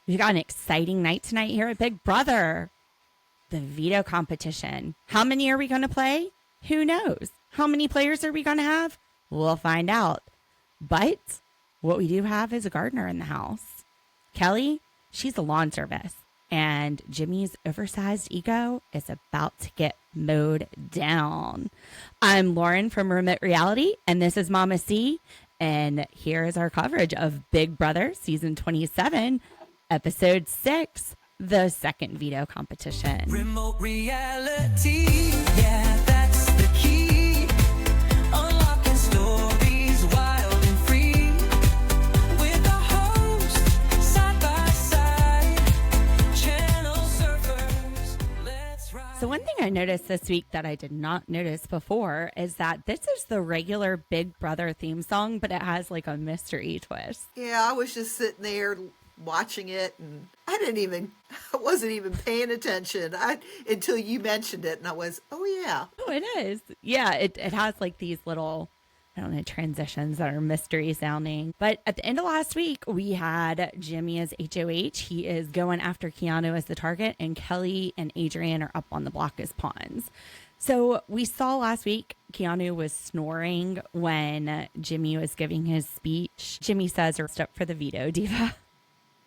We've got an exciting night tonight here at Big Brother. The veto competition. How many are we going to play? Who knows? How many players are we going to have? We'll find out. But what we do have is a gardener in the house. Kelly, she's a lawn service. And Jimmy's oversized ego is about to get mowed down. I'm Lauren from Remote Reality, and this is Mama C. And here is our coverage of Big Brother Season 27, Episode 6, the second veto competition. Remote reality, yeah, that's the key. Unlocking stories wild and free. With the host, side by side. Channel surfers, let's ride. So one thing I noticed this week that I did not notice before is that this is the regular Big Brother theme song, but it has like a mystery twist. Yeah, I was just sitting there watching it, and I wasn't even paying attention until you mentioned it, and I was, oh yeah. Oh, it is. Yeah, it has like these little, I don't know, transitions that are mystery sounding. But at the end of last week, we had Jimmy as HOH. He is going after Keanu as the target, and Kelly and Adrian are up on the block as pawns. So we saw last week Keanu was snoring when Jimmy was giving his speech. Jimmy says, "We're up for the veto, diva."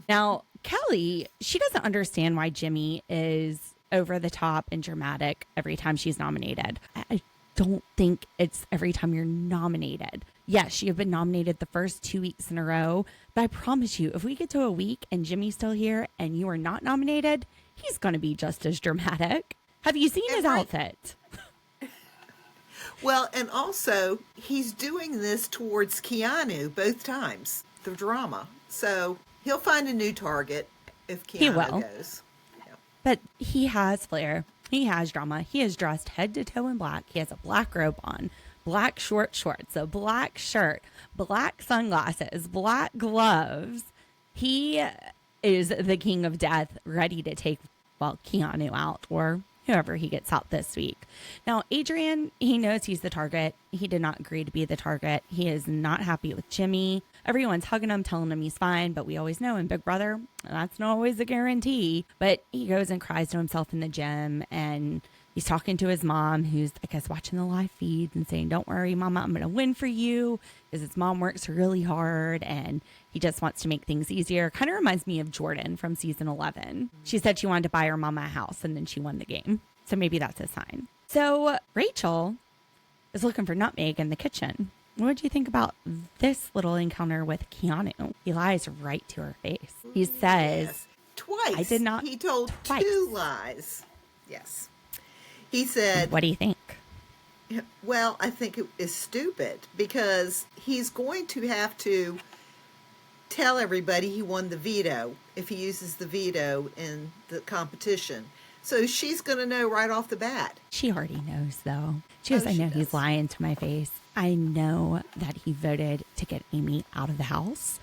Now, Kelly, she doesn't understand why Jimmy is over the top and dramatic every time she's nominated. I don't think it's every time you're nominated. Yes, you've been nominated the first 2 weeks in a row, but I promise you, if we get to a week and Jimmy's still here and you are not nominated, he's going to be just as dramatic. Have you seen his outfit? Well, and also, he's doing this towards Keanu both times, the drama. So he'll find a new target if Keanu goes. Yeah. But he has flair. He has drama. He is dressed head to toe in black. He has a black robe on, black short shorts, a black shirt, black sunglasses, black gloves. He is the king of death, ready to take, Keanu out, or whoever he gets out this week. Now, Adrian, he knows he's the target. He did not agree to be the target. He is not happy with Jimmy. Everyone's hugging him, telling him he's fine, but we always know in Big Brother, that's not always a guarantee. But he goes and cries to himself in the gym, and he's talking to his mom, who's, I guess, watching the live feeds and saying, "Don't worry, Mama, I'm going to win for you," because his mom works really hard, and he just wants to make things easier. Kind of reminds me of Jordan from season 11. She said she wanted to buy her mama a house, and then she won the game. So maybe that's a sign. So Rachel is looking for Nutmeg in the kitchen. What did you think about this little encounter with Keanu? He lies right to her face. He says, yes. Twice. I did not. He told twice. 2 lies. Yes. He said, "What do you think?" Well, I think it is stupid because he's going to have to tell everybody he won the veto if he uses the veto in the competition. So she's going to know right off the bat. She already knows, though. She goes, "I know he's lying to my face. I know that he voted to get Amy out of the house,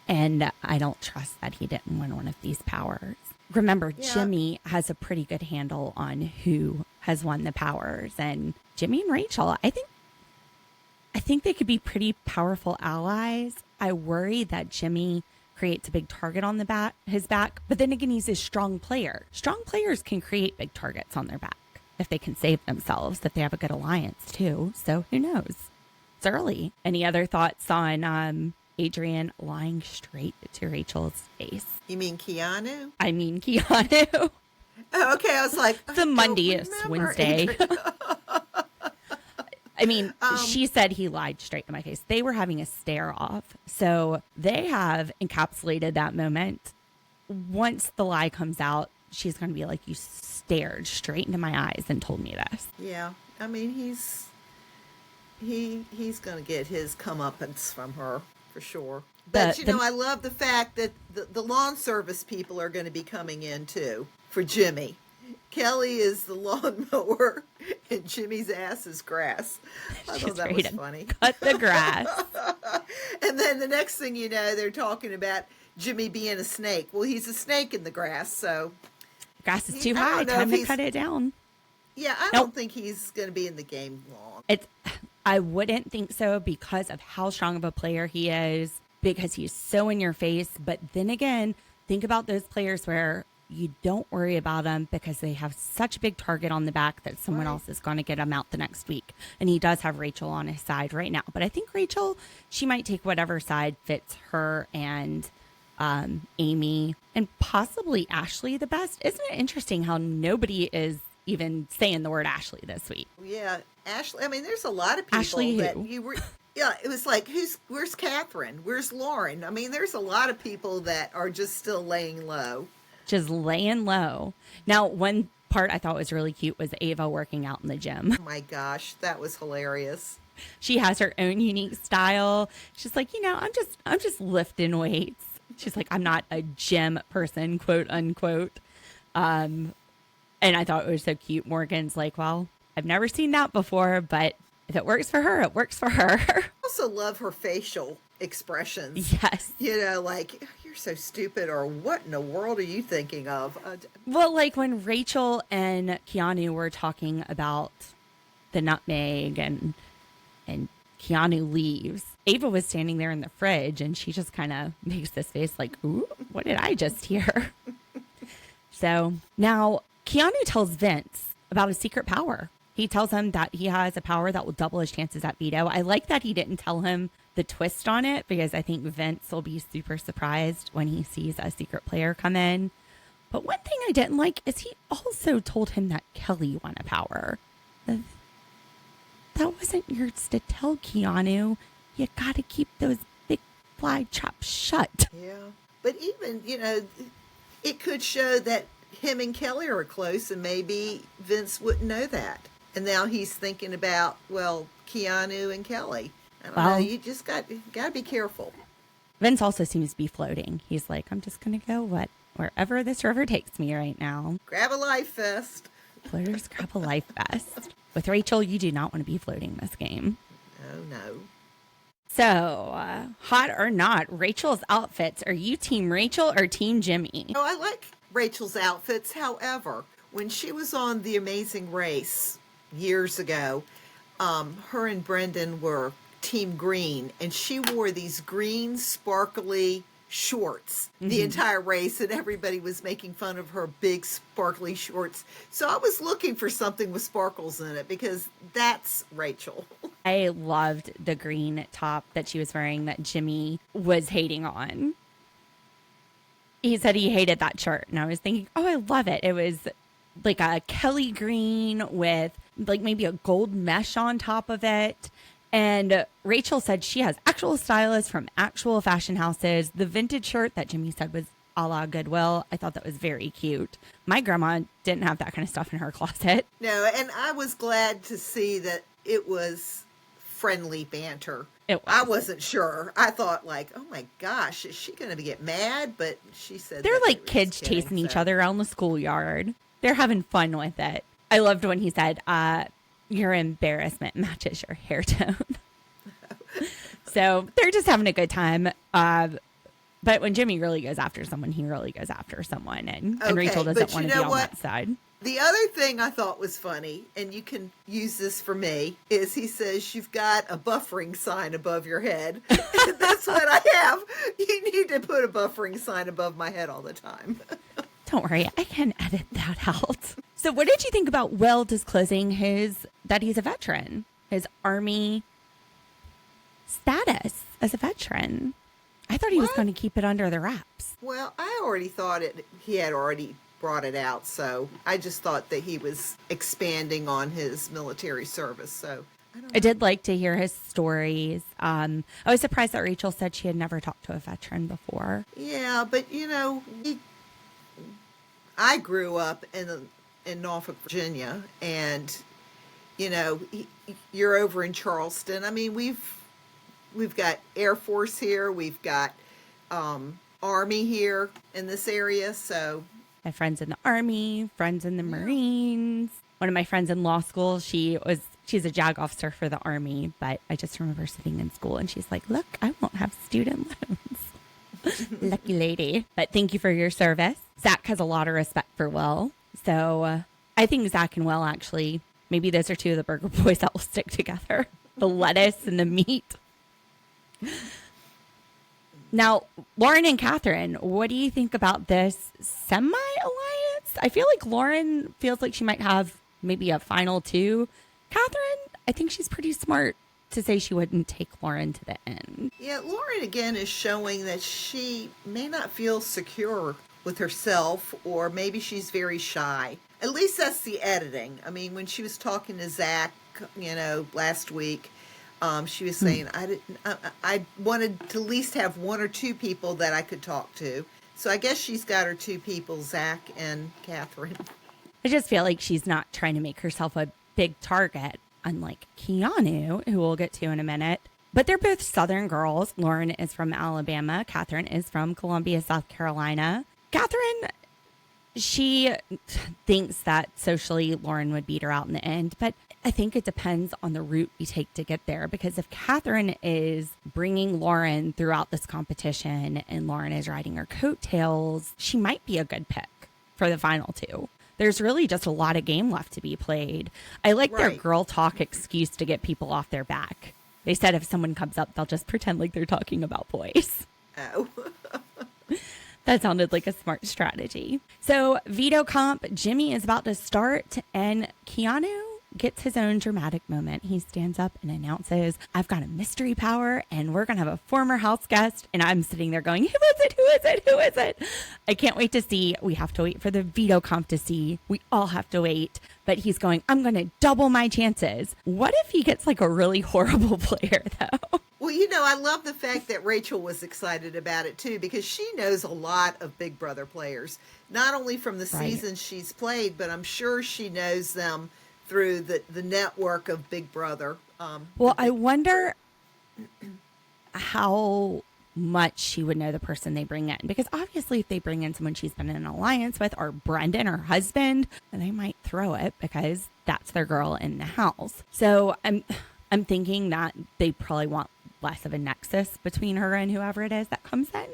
and I don't trust that he didn't win one of these powers." Remember, Jimmy has a pretty good handle on who has won the powers, and Jimmy and Rachel, I think they could be pretty powerful allies. I worry that Jimmy creates a big target on his back, but then again, he's a strong player. Strong players can create big targets on their back if they can save themselves, if they have a good alliance too. So who knows? It's early. Any other thoughts on Adrian lying straight to Rachel's face? You mean Keanu? I mean Keanu. Oh, okay, I was like, It's a Monday, it's Wednesday. I mean, she said he lied straight to my face. They were having a stare off. So they have encapsulated that moment. Once the lie comes out, she's going to be like, "You stared straight into my eyes and told me this." Yeah, I mean, he's going to get his comeuppance from her for sure. But, I love the fact that the lawn service people are going to be coming in too for Jimmy. Kelly is the lawnmower and Jimmy's ass is grass. I thought that was funny. Cut the grass. And then the next thing you know, they're talking about Jimmy being a snake. Well, he's a snake in the grass, so. Grass is too high. Time to cut it down. Yeah, I don't think he's going to be in the game long. I wouldn't think so because of how strong of a player he is, because he's so in your face. But then again, think about those players where you don't worry about them because they have such a big target on the back that someone else is going to get them out the next week. And he does have Rachel on his side right now. But I think Rachel, she might take whatever side fits her and Amy and possibly Ashley the best. Isn't it interesting how nobody is even saying the word Ashley this week? Yeah, Ashley. I mean, there's a lot of people Ashley that who? you were. Yeah, it was like, where's Catherine? Where's Lauren? I mean, there's a lot of people that are just still laying low. Just laying low. Now, one part I thought was really cute was Ava working out in the gym. Oh my gosh, that was hilarious. She has her own unique style. She's like, I'm just lifting weights. She's like, I'm not a gym person, quote unquote. And I thought it was so cute. Morgan's like, well, I've never seen that before, but if it works for her, it works for her. I also love her facial expressions. Yes. Like, you're so stupid, or what in the world are you thinking of? Well, like when Rachel and Keanu were talking about the nutmeg and Keanu leaves, Ava was standing there in the fridge and she just kind of makes this face like, ooh, what did I just hear? So now Keanu tells Vince about a secret power. He tells him that he has a power that will double his chances at veto. I like that he didn't tell him the twist on it because I think Vince will be super surprised when he sees a secret player come in. But one thing I didn't like is he also told him that Kelly won a power. That wasn't yours to tell, Keanu. You got to keep those big fly chops shut. Yeah. But even, it could show that him and Kelly are close and maybe Vince wouldn't know that. And now he's thinking about, Keanu and Kelly. I don't know. You just got to be careful. Vince also seems to be floating. He's like, I'm just going to go wherever this river takes me right now. Grab a life vest. Floaters grab a life vest. With Rachel, you do not want to be floating this game. Oh, no. So, hot or not, Rachel's outfits. Are you Team Rachel or Team Jimmy? Oh, I like Rachel's outfits. However, when she was on The Amazing Race years ago, her and Brendan were Team Green, and she wore these green, sparkly shorts the entire race, and everybody was making fun of her big, sparkly shorts. So I was looking for something with sparkles in it because that's Rachel. I loved the green top that she was wearing that Jimmy was hating on. He said he hated that shirt, and I was thinking, oh, I love it. It was like a Kelly green with like maybe a gold mesh on top of it. And Rachel said she has actual stylists from actual fashion houses. The vintage shirt that Jimmy said was a la Goodwill. I thought that was very cute. My grandma didn't have that kind of stuff in her closet. No, and I was glad to see that it was friendly banter. I wasn't sure. I thought like, oh my gosh, is she going to get mad? But she said they're like kids chasing each other around the schoolyard. They're having fun with it. I loved when he said, your embarrassment matches your hair tone. So they're just having a good time. But when Jimmy really goes after someone, he really goes after someone. And Rachel doesn't want to be on that side. The other thing I thought was funny, and you can use this for me, is he says you've got a buffering sign above your head. That's what I have. You need to put a buffering sign above my head all the time. Don't worry, I can edit that out. So what did you think about Will disclosing that he's a veteran, his Army status as a veteran? I thought he was going to keep it under the wraps. Well, I already thought he had already brought it out, so I just thought that he was expanding on his military service. So I did like to hear his stories. I was surprised that Rachel said she had never talked to a veteran before. Yeah, but I grew up in Norfolk, Virginia, and you're over in Charleston. I mean, we've got Air Force here, we've got Army here in this area, so I have friends in the Army, friends in the Marines. One of my friends in law school, she's a JAG officer for the Army, but I just remember sitting in school and she's like, look, I won't have student loans. Lucky lady. But thank you for your service. Zach has a lot of respect for Will. So I think Zach and Will actually, maybe those are two of the Burger Boys that will stick together. The lettuce and the meat. Now, Lauren and Catherine, what do you think about this semi-alliance? I feel like Lauren feels like she might have maybe a final two. Catherine, I think she's pretty smart to say she wouldn't take Lauren to the end. Yeah, Lauren again is showing that she may not feel secure with herself, or maybe she's very shy. At least that's the editing. I mean, when she was talking to Zach, last week, she was saying, I wanted to at least have one or two people that I could talk to. So I guess she's got her two people, Zach and Catherine. I just feel like she's not trying to make herself a big target, unlike Keanu, who we'll get to in a minute. But they're both Southern girls. Lauren is from Alabama. Catherine is from Columbia, South Carolina. Catherine, she thinks that socially Lauren would beat her out in the end, but I think it depends on the route we take to get there, because if Catherine is bringing Lauren throughout this competition and Lauren is riding her coattails, she might be a good pick for the final two. There's really just a lot of game left to be played. I like their girl talk excuse to get people off their back. They said if someone comes up, they'll just pretend like they're talking about boys. Oh. That sounded like a smart strategy. So veto comp, Jimmy is about to start, and Keanu gets his own dramatic moment. He stands up and announces, I've got a mystery power and we're going to have a former house guest. And I'm sitting there going, who is it? Who is it? Who is it? I can't wait to see. We have to wait for the veto comp to see. We all have to wait. But he's going, I'm going to double my chances. What if he gets like a really horrible player though? Well, I love the fact that Rachel was excited about it too, because she knows a lot of Big Brother players, not only from the seasons she's played, but I'm sure she knows them through the network of Big Brother. Well, I wonder how much she would know the person they bring in, because obviously if they bring in someone she's been in an alliance with, or Brendan, her husband, then they might throw it because that's their girl in the house. So I'm thinking that they probably want less of a nexus between her and whoever it is that comes in.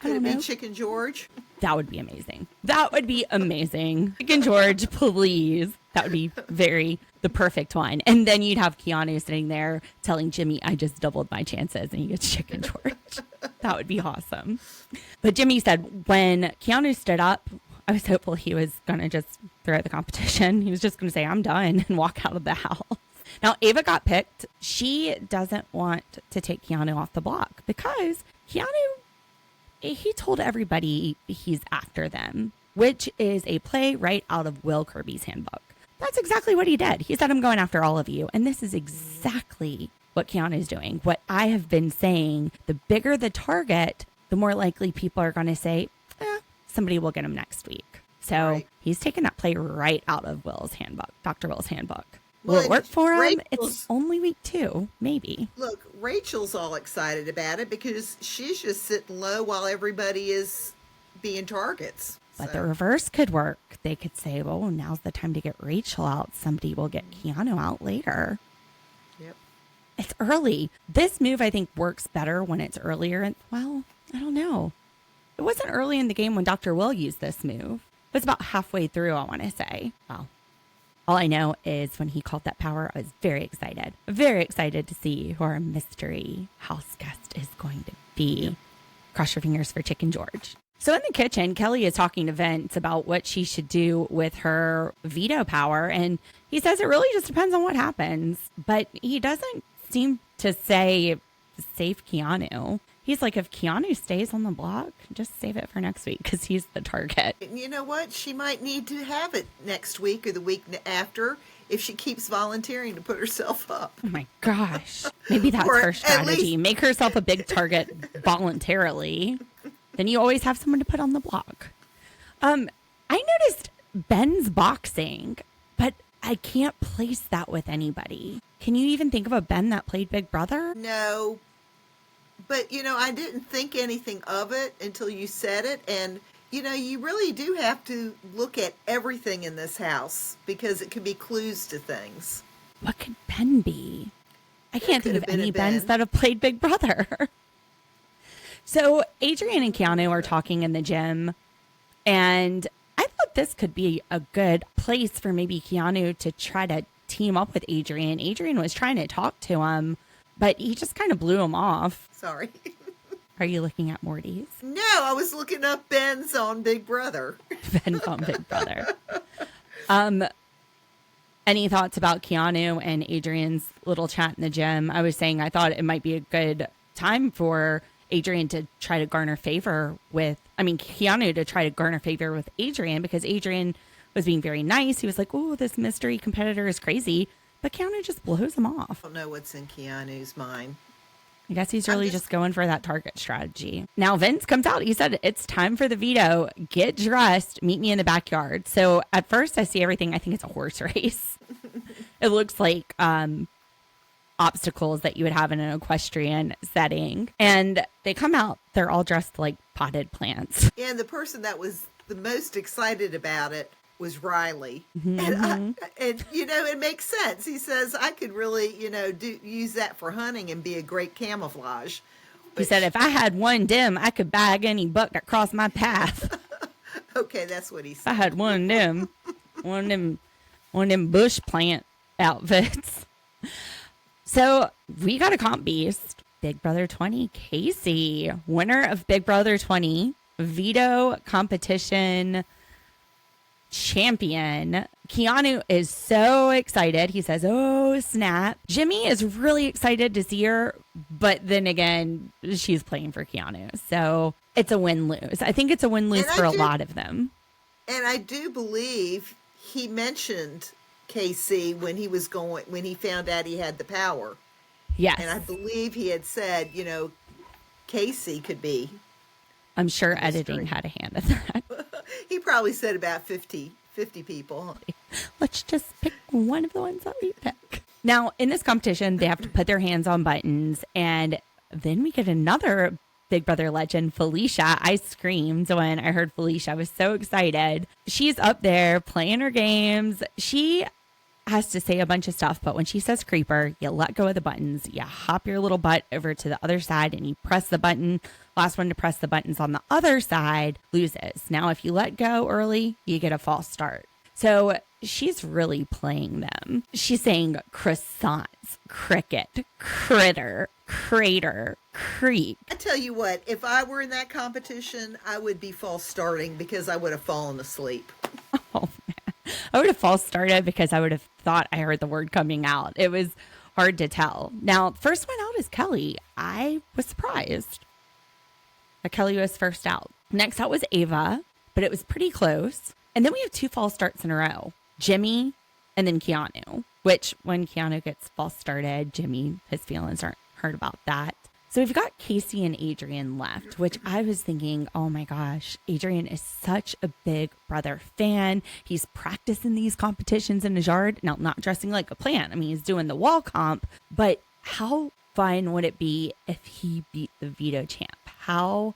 Could it be Chicken George? That would be amazing. That would be amazing. Chicken George, please. That would be the perfect one. And then you'd have Keanu sitting there telling Jimmy, I just doubled my chances, and he gets Chicken George. That would be awesome. But Jimmy said when Keanu stood up, I was hopeful he was going to just throw out the competition. He was just going to say, I'm done, and walk out of the house. Now, Ava got picked. She doesn't want to take Keanu off the block because Keanu, he told everybody he's after them, which is a play right out of Will Kirby's handbook. That's exactly what he did. He said, I'm going after all of you. And this is exactly what Keanu's doing. What I have been saying, the bigger the target, the more likely people are going to say, somebody will get him next week. So he's taking that play right out of Will's handbook, Dr. Will's handbook. Will it work for him? It's only week 2, maybe. Look, Rachel's all excited about it because she's just sitting low while everybody is being targets. But the reverse could work. They could say, well, now's the time to get Rachel out. Somebody will get Keanu out later. Yep. It's early. This move, I think, works better when it's earlier. And well, I don't know. It wasn't early in the game when Dr. Will used this move. It was about halfway through, I want to say. Well, all I know is when he called that power, I was very excited. Very excited to see who our mystery house guest is going to be. Yep. Cross your fingers for Chicken George. So in the kitchen, Kelly is talking to Vince about what she should do with her veto power. And he says it really just depends on what happens. But he doesn't seem to say save Keanu. He's like, if Keanu stays on the block, just save it for next week because he's the target. You know what? She might need to have it next week or the week after if she keeps volunteering to put herself up. Oh my gosh. Maybe that's her strategy. Make herself a big target voluntarily. Then you always have someone to put on the block. I noticed Ben's boxing, but I can't place that with anybody. Can you even think of a Ben that played Big Brother? No. But, I didn't think anything of it until you said it. And, you really do have to look at everything in this house because it could be clues to things. What could Ben be? I can't think of any Bens that have played Big Brother. So Adrian and Keanu are talking in the gym, and I thought this could be a good place for maybe Keanu to try to team up with Adrian. Adrian was trying to talk to him, but he just kind of blew him off. Sorry. Are you looking at Morty's? No, I was looking up Ben's on Big Brother. Ben's on Big Brother. Any thoughts about Keanu and Adrian's little chat in the gym? I was saying I thought it might be a good time for Adrian to try to garner favor with, Keanu to try to garner favor with Adrian, because Adrian was being very nice. He was like, oh, this mystery competitor is crazy. But Keanu just blows him off. I don't know what's in Keanu's mind. I guess he's really just going for that target strategy. Now Vince comes out. He said, it's time for the veto. Get dressed. Meet me in the backyard. So at first I see everything. I think it's a horse race. It looks like obstacles that you would have in an equestrian setting. And they come out. They're all dressed like potted plants. Yeah, and the person that was the most excited about it was Riley. Mm-hmm. And it makes sense. He says, I could really, use that for hunting and be a great camouflage. He said, if I had one dim, I could bag any buck that crossed my path. Okay, that's what he said. If I had one dim, one of them bush plant outfits. So we got a comp beast. Big Brother 20, Casey, winner of Big Brother 20, veto competition champion. Keanu is so excited. He says, oh, snap. Jimmy is really excited to see her, but then again, she's playing for Keanu. So it's a win-lose. I think it's a win-lose for a lot of them. And I do believe he mentioned Casey when he found out he had the power. Yes. And I believe he had said, Casey could be. I'm sure editing had a hand in that. He probably said about 50 people. Let's just pick one of the ones that we pick. Now, in this competition, they have to put their hands on buttons. And then we get another Big Brother legend, Felicia. I screamed when I heard Felicia. I was so excited. She's up there playing her games. She has to say a bunch of stuff, but when she says creeper, you let go of the buttons, you hop your little butt over to the other side and you press the button. Last one to press the buttons on the other side loses. Now, if you let go early, you get a false start. So she's really playing them. She's saying croissants, cricket, critter, crater, creek. I tell you what, if I were in that competition, I would be false starting because I would have fallen asleep. Oh, man. I would have false started because I would have thought I heard the word coming out. It was hard to tell. Now, first one out is Kelly. I was surprised that Kelly was first out. Next out was Ava, but it was pretty close. And then we have two false starts in a row. Jimmy and then Keanu, which when Keanu gets false started, Jimmy, his feelings aren't hurt about that. So we've got Casey and Adrian left, which I was thinking, oh my gosh, Adrian is such a Big Brother fan. He's practicing these competitions in his yard. Now, not dressing like a plant. He's doing the wall comp, but how fun would it be if he beat the veto champ? How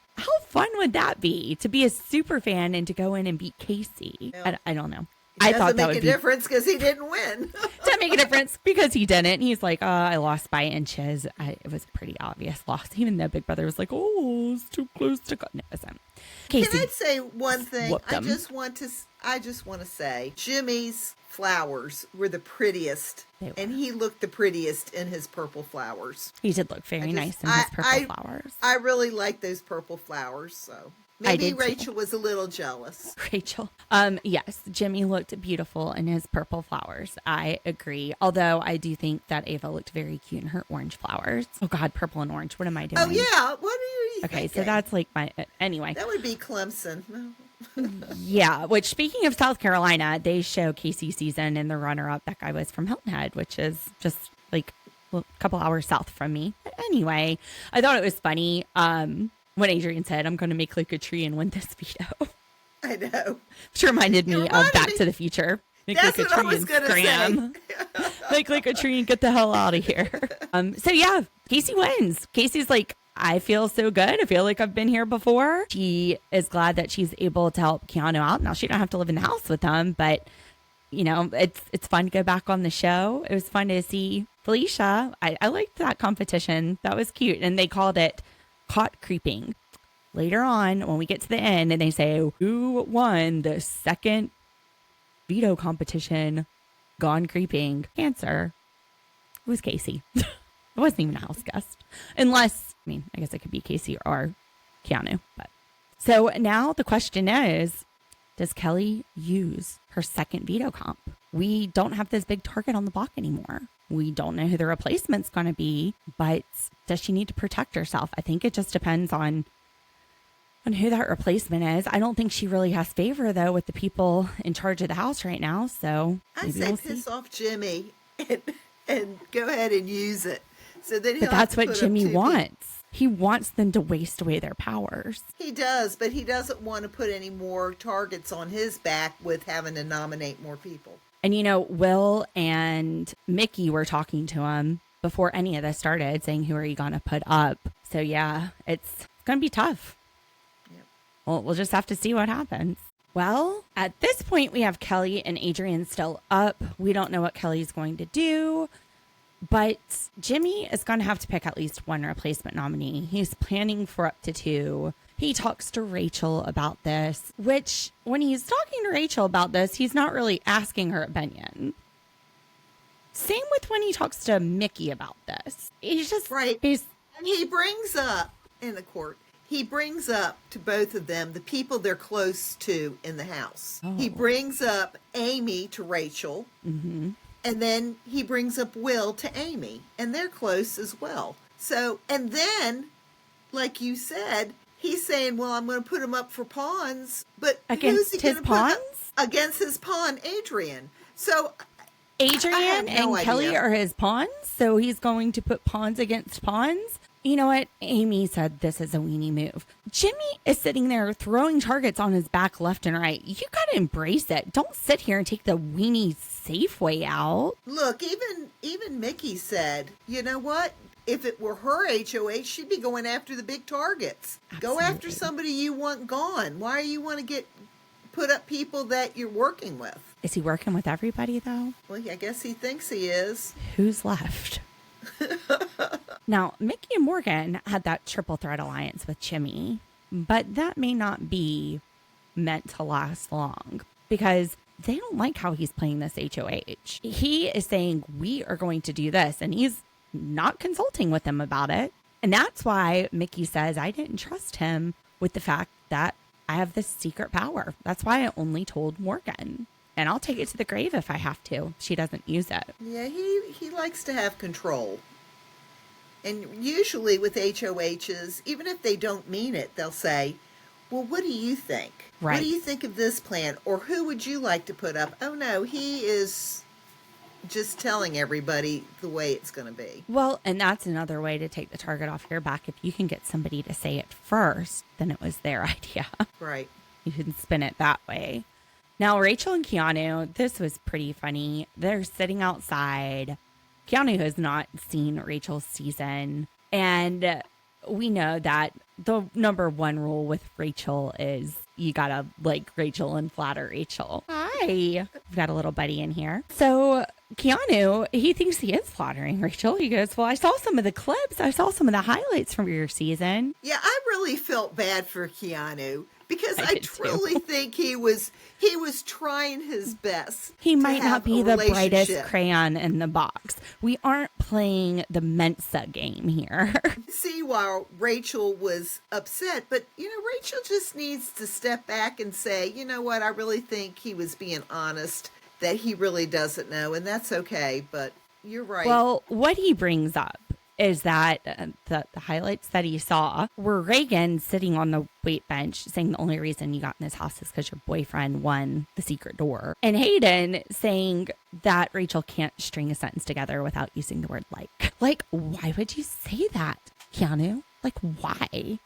fun would that be to be a super fan and to go in and beat Casey? Yeah. I don't know. I thought that would make a difference because he didn't win. Doesn't make a difference because he didn't. He's like, I lost by inches. It was a pretty obvious loss, even though Big Brother was like, oh, it's too close to go. No, it wasn't. Casey, can I say one thing? I him. just want to say Jimmy's flowers were the prettiest, and he looked the prettiest in his purple flowers. He did look very nice in his purple flowers. I really like those purple flowers, so maybe Rachel was a little jealous. Rachel. Yes, Jimmy looked beautiful in his purple flowers. I agree. Although I do think that Ava looked very cute in her orange flowers. Oh God, purple and orange. What am I doing? Oh yeah. What are you thinking? So thinking? that's like anyway. That would be Clemson. Yeah, which speaking of South Carolina, they show Casey's season and the runner-up. That guy was from Hilton Head, which is just like a couple hours south from me. But anyway, I thought it was funny when Adrian said, I'm going to make like a tree and win this veto. I know. Which reminded me of Back to the Future. Make That's like a tree and scram. Make like a tree and get the hell out of here. So yeah, Casey wins. Casey's like, I feel so good. I feel like I've been here before. She is glad that she's able to help Keanu out. Now she don't have to live in the house with him, but it's fun to go back on the show. It was fun to see Felicia. I liked that competition. That was cute. And they called it Caught Creeping. Later on, when we get to the end and they say, who won the second veto competition gone creeping? Answer, it was Casey. It wasn't even a house guest. Unless, I mean, I guess it could be Casey or Keanu. But so now the question is, does Kelly use her second veto comp? We don't have this big target on the block anymore. We don't know who the replacement's going to be, but does she need to protect herself? I think it just depends on who that replacement is. I don't think she really has favor, though, with the people in charge of the house right now. So I say piss off Jimmy and go ahead and use it. So then but that's what Jimmy wants. He wants them to waste away their powers. He does, but he doesn't want to put any more targets on his back with having to nominate more people. And, you know, Will and Mickey were talking to him before any of this started, saying, who are you going to put up? So, yeah, it's going to be tough. Yep. Well, we'll just have to see what happens. Well, at this point, we have Kelly and Adrian still up. We don't know what Kelly's going to do. But Jimmy is going to have to pick at least one replacement nominee. He's planning for up to 2. He talks to Rachel about this, which when he's talking to Rachel about this, he's not really asking her opinion. Same with when he talks to Mickey about this. He's just right. And he brings up in the court, he brings up to both of them the people they're close to in the house. Oh. He brings up Amy to Rachel. Mm-hmm. And then he brings up Will to Amy, and they're close as well. So, and then, like you said, he's saying, well, I'm going to put him up for pawns, but against who's he his pawns? Against his pawn, Adrian. So, Adrian and Kelly are his pawns, so he's going to put pawns against pawns. You know what? Amy said this is a weenie move. Jimmy is sitting there throwing targets on his back left and right. You got to embrace it. Don't sit here and take the weenie safe way out. Look, even Mickey said, you know what? If it were her HOH, she'd be going after the big targets. Absolutely. Go after somebody you want gone. Why do you want to put up people that you're working with? Is he working with everybody, though? Well, I guess he thinks he is. Who's left? Now, Mickey and Morgan had that triple threat alliance with Jimmy, but that may not be meant to last long because they don't like how he's playing this HOH. He is saying, we are going to do this, and he's not consulting with them about it. And that's why Mickey says, I didn't trust him with the fact that I have this secret power. That's why I only told Morgan. And I'll take it to the grave if I have to. She doesn't use it. Yeah, he likes to have control. And usually with HOHs, even if they don't mean it, they'll say, well, what do you think? Right. What do you think of this plan? Or who would you like to put up? Oh, no, he is just telling everybody the way it's going to be. Well, and that's another way to take the target off your back. If you can get somebody to say it first, then it was their idea. Right. You can spin it that way. Now, Rachel and Keanu, this was pretty funny. They're sitting outside. Keanu has not seen Rachel's season. And we know that the number one rule with Rachel is you gotta like Rachel and flatter Rachel. Hi. We've got a little buddy in here. So Keanu, he thinks he is flattering Rachel. He goes, well, I saw some of the clips. I saw some of the highlights from your season. Yeah, I really felt bad for Keanu. Because I truly think he was trying his best. He might not be the brightest crayon in the box. We aren't playing the Mensa game here. See, while Rachel was upset, but, Rachel just needs to step back and say, you know what, I really think he was being honest, that he really doesn't know, and that's okay, but you're right. Well, what he brings up is that the highlights that he saw were Reagan sitting on the weight bench saying the only reason you got in this house is because your boyfriend won the secret door. And Hayden saying that Rachel can't string a sentence together without using the word like. Like, why would you say that, Keanu? Like, why?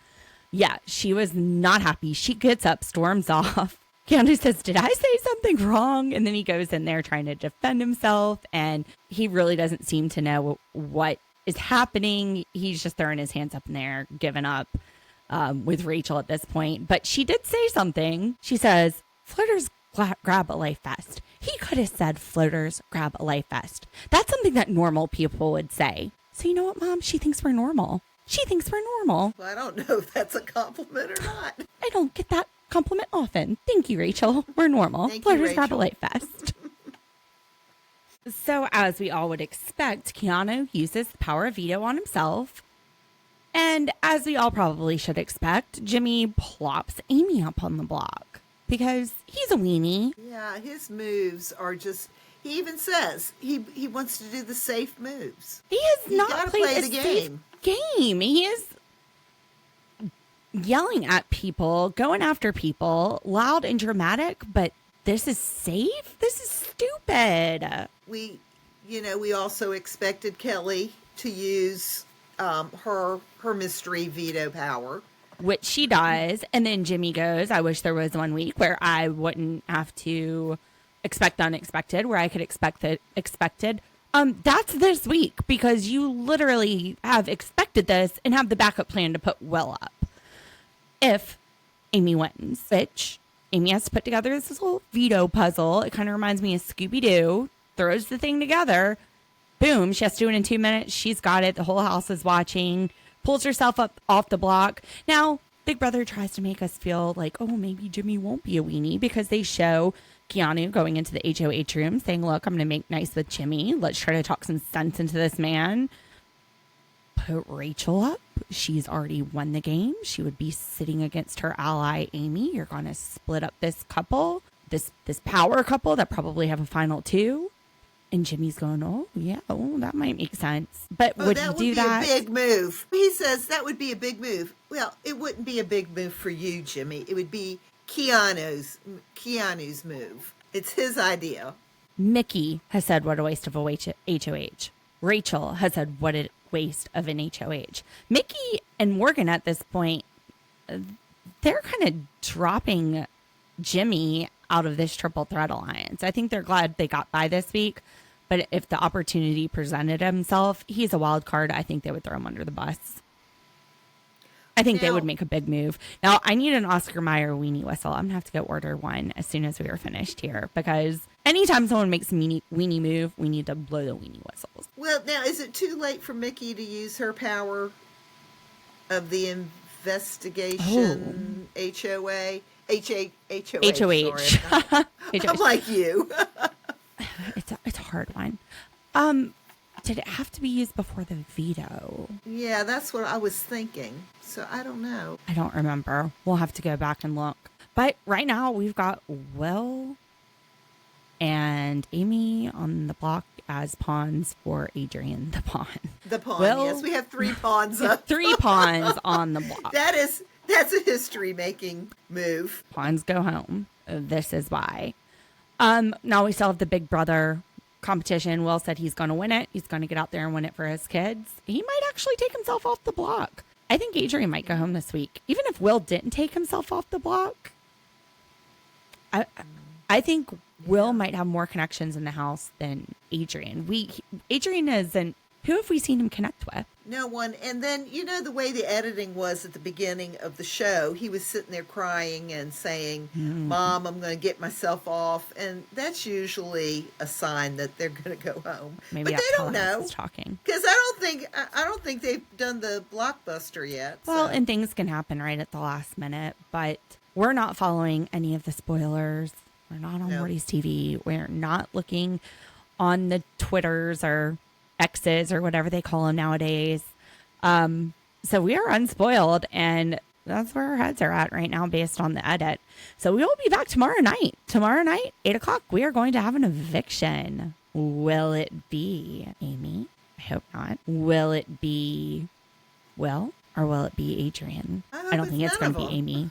Yeah, she was not happy. She gets up, storms off. Keanu says, did I say something wrong? And then he goes in there trying to defend himself. And he really doesn't seem to know what is happening. He's just throwing his hands up in there, giving up with Rachel at this point. But she did say something. She says, floaters grab a life vest. He could have said floaters grab a life vest. That's something that normal people would say. So you know what, Mom? She thinks we're normal. She thinks we're normal. Well, I don't know if that's a compliment or not. I don't get that compliment often. Thank you, Rachel. We're normal. Thank floaters you, grab a Rachel. life vest. So, as we all would expect, Keanu uses the power of veto on himself. And as we all probably should expect, Jimmy plops Amy up on the block because he's a weenie. Yeah, his moves are just, he even says he wants to do the safe moves. He has not played play a the safe game. He is yelling at people, going after people, loud and dramatic, but this is safe? This is stupid. We also expected Kelly to use her mystery veto power, which she does. And then Jimmy goes, I wish there was 1 week where I wouldn't have to expect the unexpected, where I could expect the expected. That's this week because you literally have expected this and have the backup plan to put Will up if Amy wins, which Amy has to put together this little veto puzzle. It kind of reminds me of Scooby-Doo. Throws the thing together. Boom. She has to do it in 2 minutes. She's got it. The whole house is watching. Pulls herself up off the block. Now, Big Brother tries to make us feel like, oh, maybe Jimmy won't be a weenie because they show Keanu going into the HOH room saying, look, I'm going to make nice with Jimmy. Let's try to talk some sense into this man. Put Rachel up. She's already won the game. She would be sitting against her ally, Amy. You're going to split up this couple, this power couple that probably have a final 2. And Jimmy's going, oh, yeah, that might make sense. But would he do that? That would be a big move. He says that would be a big move. Well, it wouldn't be a big move for you, Jimmy. It would be Keanu's move. It's his idea. Mickey has said, what a waste of a HOH. Rachel has said, what a waste of an HOH. Mickey and Morgan at this point, they're kind of dropping Jimmy out of this triple threat alliance. I think they're glad they got by this week, but if the opportunity presented himself, he's a wild card. I think they would throw him under the bus. I think they would make a big move. Now, I need an Oscar Mayer weenie whistle. I'm going to have to go order one as soon as we are finished here because anytime someone makes a weenie move, we need to blow the weenie whistles. Well, now, is it too late for Mickey to use her power of the investigation HOA? HOH. Sorry. I'm like you. It's a hard one. Did it have to be used before the veto? Yeah, that's what I was thinking. So I don't know. I don't remember. We'll have to go back and look. But right now we've got Will and Amy on the block as pawns for Adrian the pawn. The pawn, yes. We have 3 pawns up. 3 pawns on the block. That's a history-making move. Pawns go home. This is why. Now we still have the Big Brother competition. Will said he's going to win it. He's going to get out there and win it for his kids. He might actually take himself off the block. I think Adrian might go home this week. Even if Will didn't take himself off the block, I think Will might have more connections in the house than Adrian. Adrian isn't. Who have we seen him connect with? No one. And then, the way the editing was at the beginning of the show, he was sitting there crying and saying, Mom, I'm going to get myself off. And that's usually a sign that they're going to go home. Maybe but they don't know. Talking. Because I don't think they've done the blockbuster yet. Well, and things can happen right at the last minute. But we're not following any of the spoilers. We're not on Morty's TV. We're not looking on the Twitters or X's or whatever they call them nowadays. So we are unspoiled, and that's where our heads are at right now based on the edit. So we will be back tomorrow night. Tomorrow night, 8:00, we are going to have an eviction. Will it be Amy? I hope not. Will it be Will, or will it be Adrian? I don't think it's going to be Amy.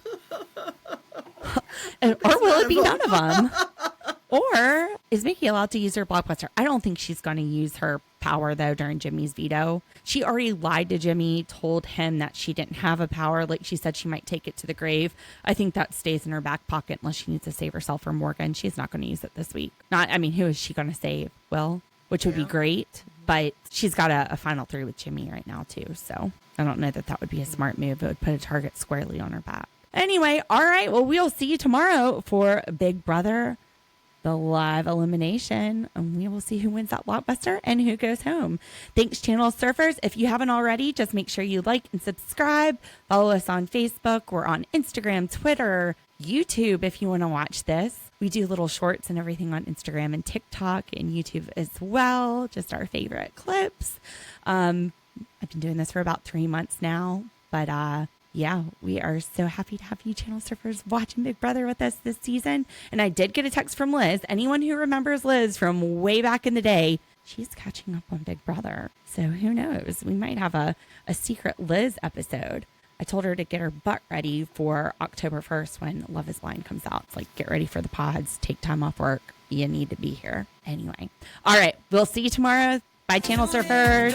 Or will it be none of them? Or is Mickey allowed to use her blockbuster? I don't think she's going to use her power, though, during Jimmy's veto. She already lied to Jimmy, told him that she didn't have a power. Like she said, she might take it to the grave. I think that stays in her back pocket unless she needs to save herself or Morgan. She's not going to use it this week. Who is she going to save? Will, which would be great. But she's got a final 3 with Jimmy right now, too. So I don't know that would be a smart move. It would put a target squarely on her back. Anyway, all right. Well, we'll see you tomorrow for Big Brother, the live elimination, and we will see who wins that blockbuster and who goes home. Thanks, Channel Surfers. If you haven't already, just make sure you like and subscribe. Follow us on Facebook. We're on Instagram, Twitter, YouTube if you want to watch this. We do little shorts and everything on Instagram and TikTok and YouTube as well. Just our favorite clips. I've been doing this for about 3 months now, but yeah, we are so happy to have you channel surfers watching Big Brother with us this season. And I did get a text from Liz. Anyone who remembers Liz from way back in the day, she's catching up on Big Brother. So who knows? We might have a secret Liz episode. I told her to get her butt ready for October 1st when Love is Blind comes out. It's like, get ready for the pods, take time off work. You need to be here. Anyway. All right. We'll see you tomorrow. Bye, channel surfers.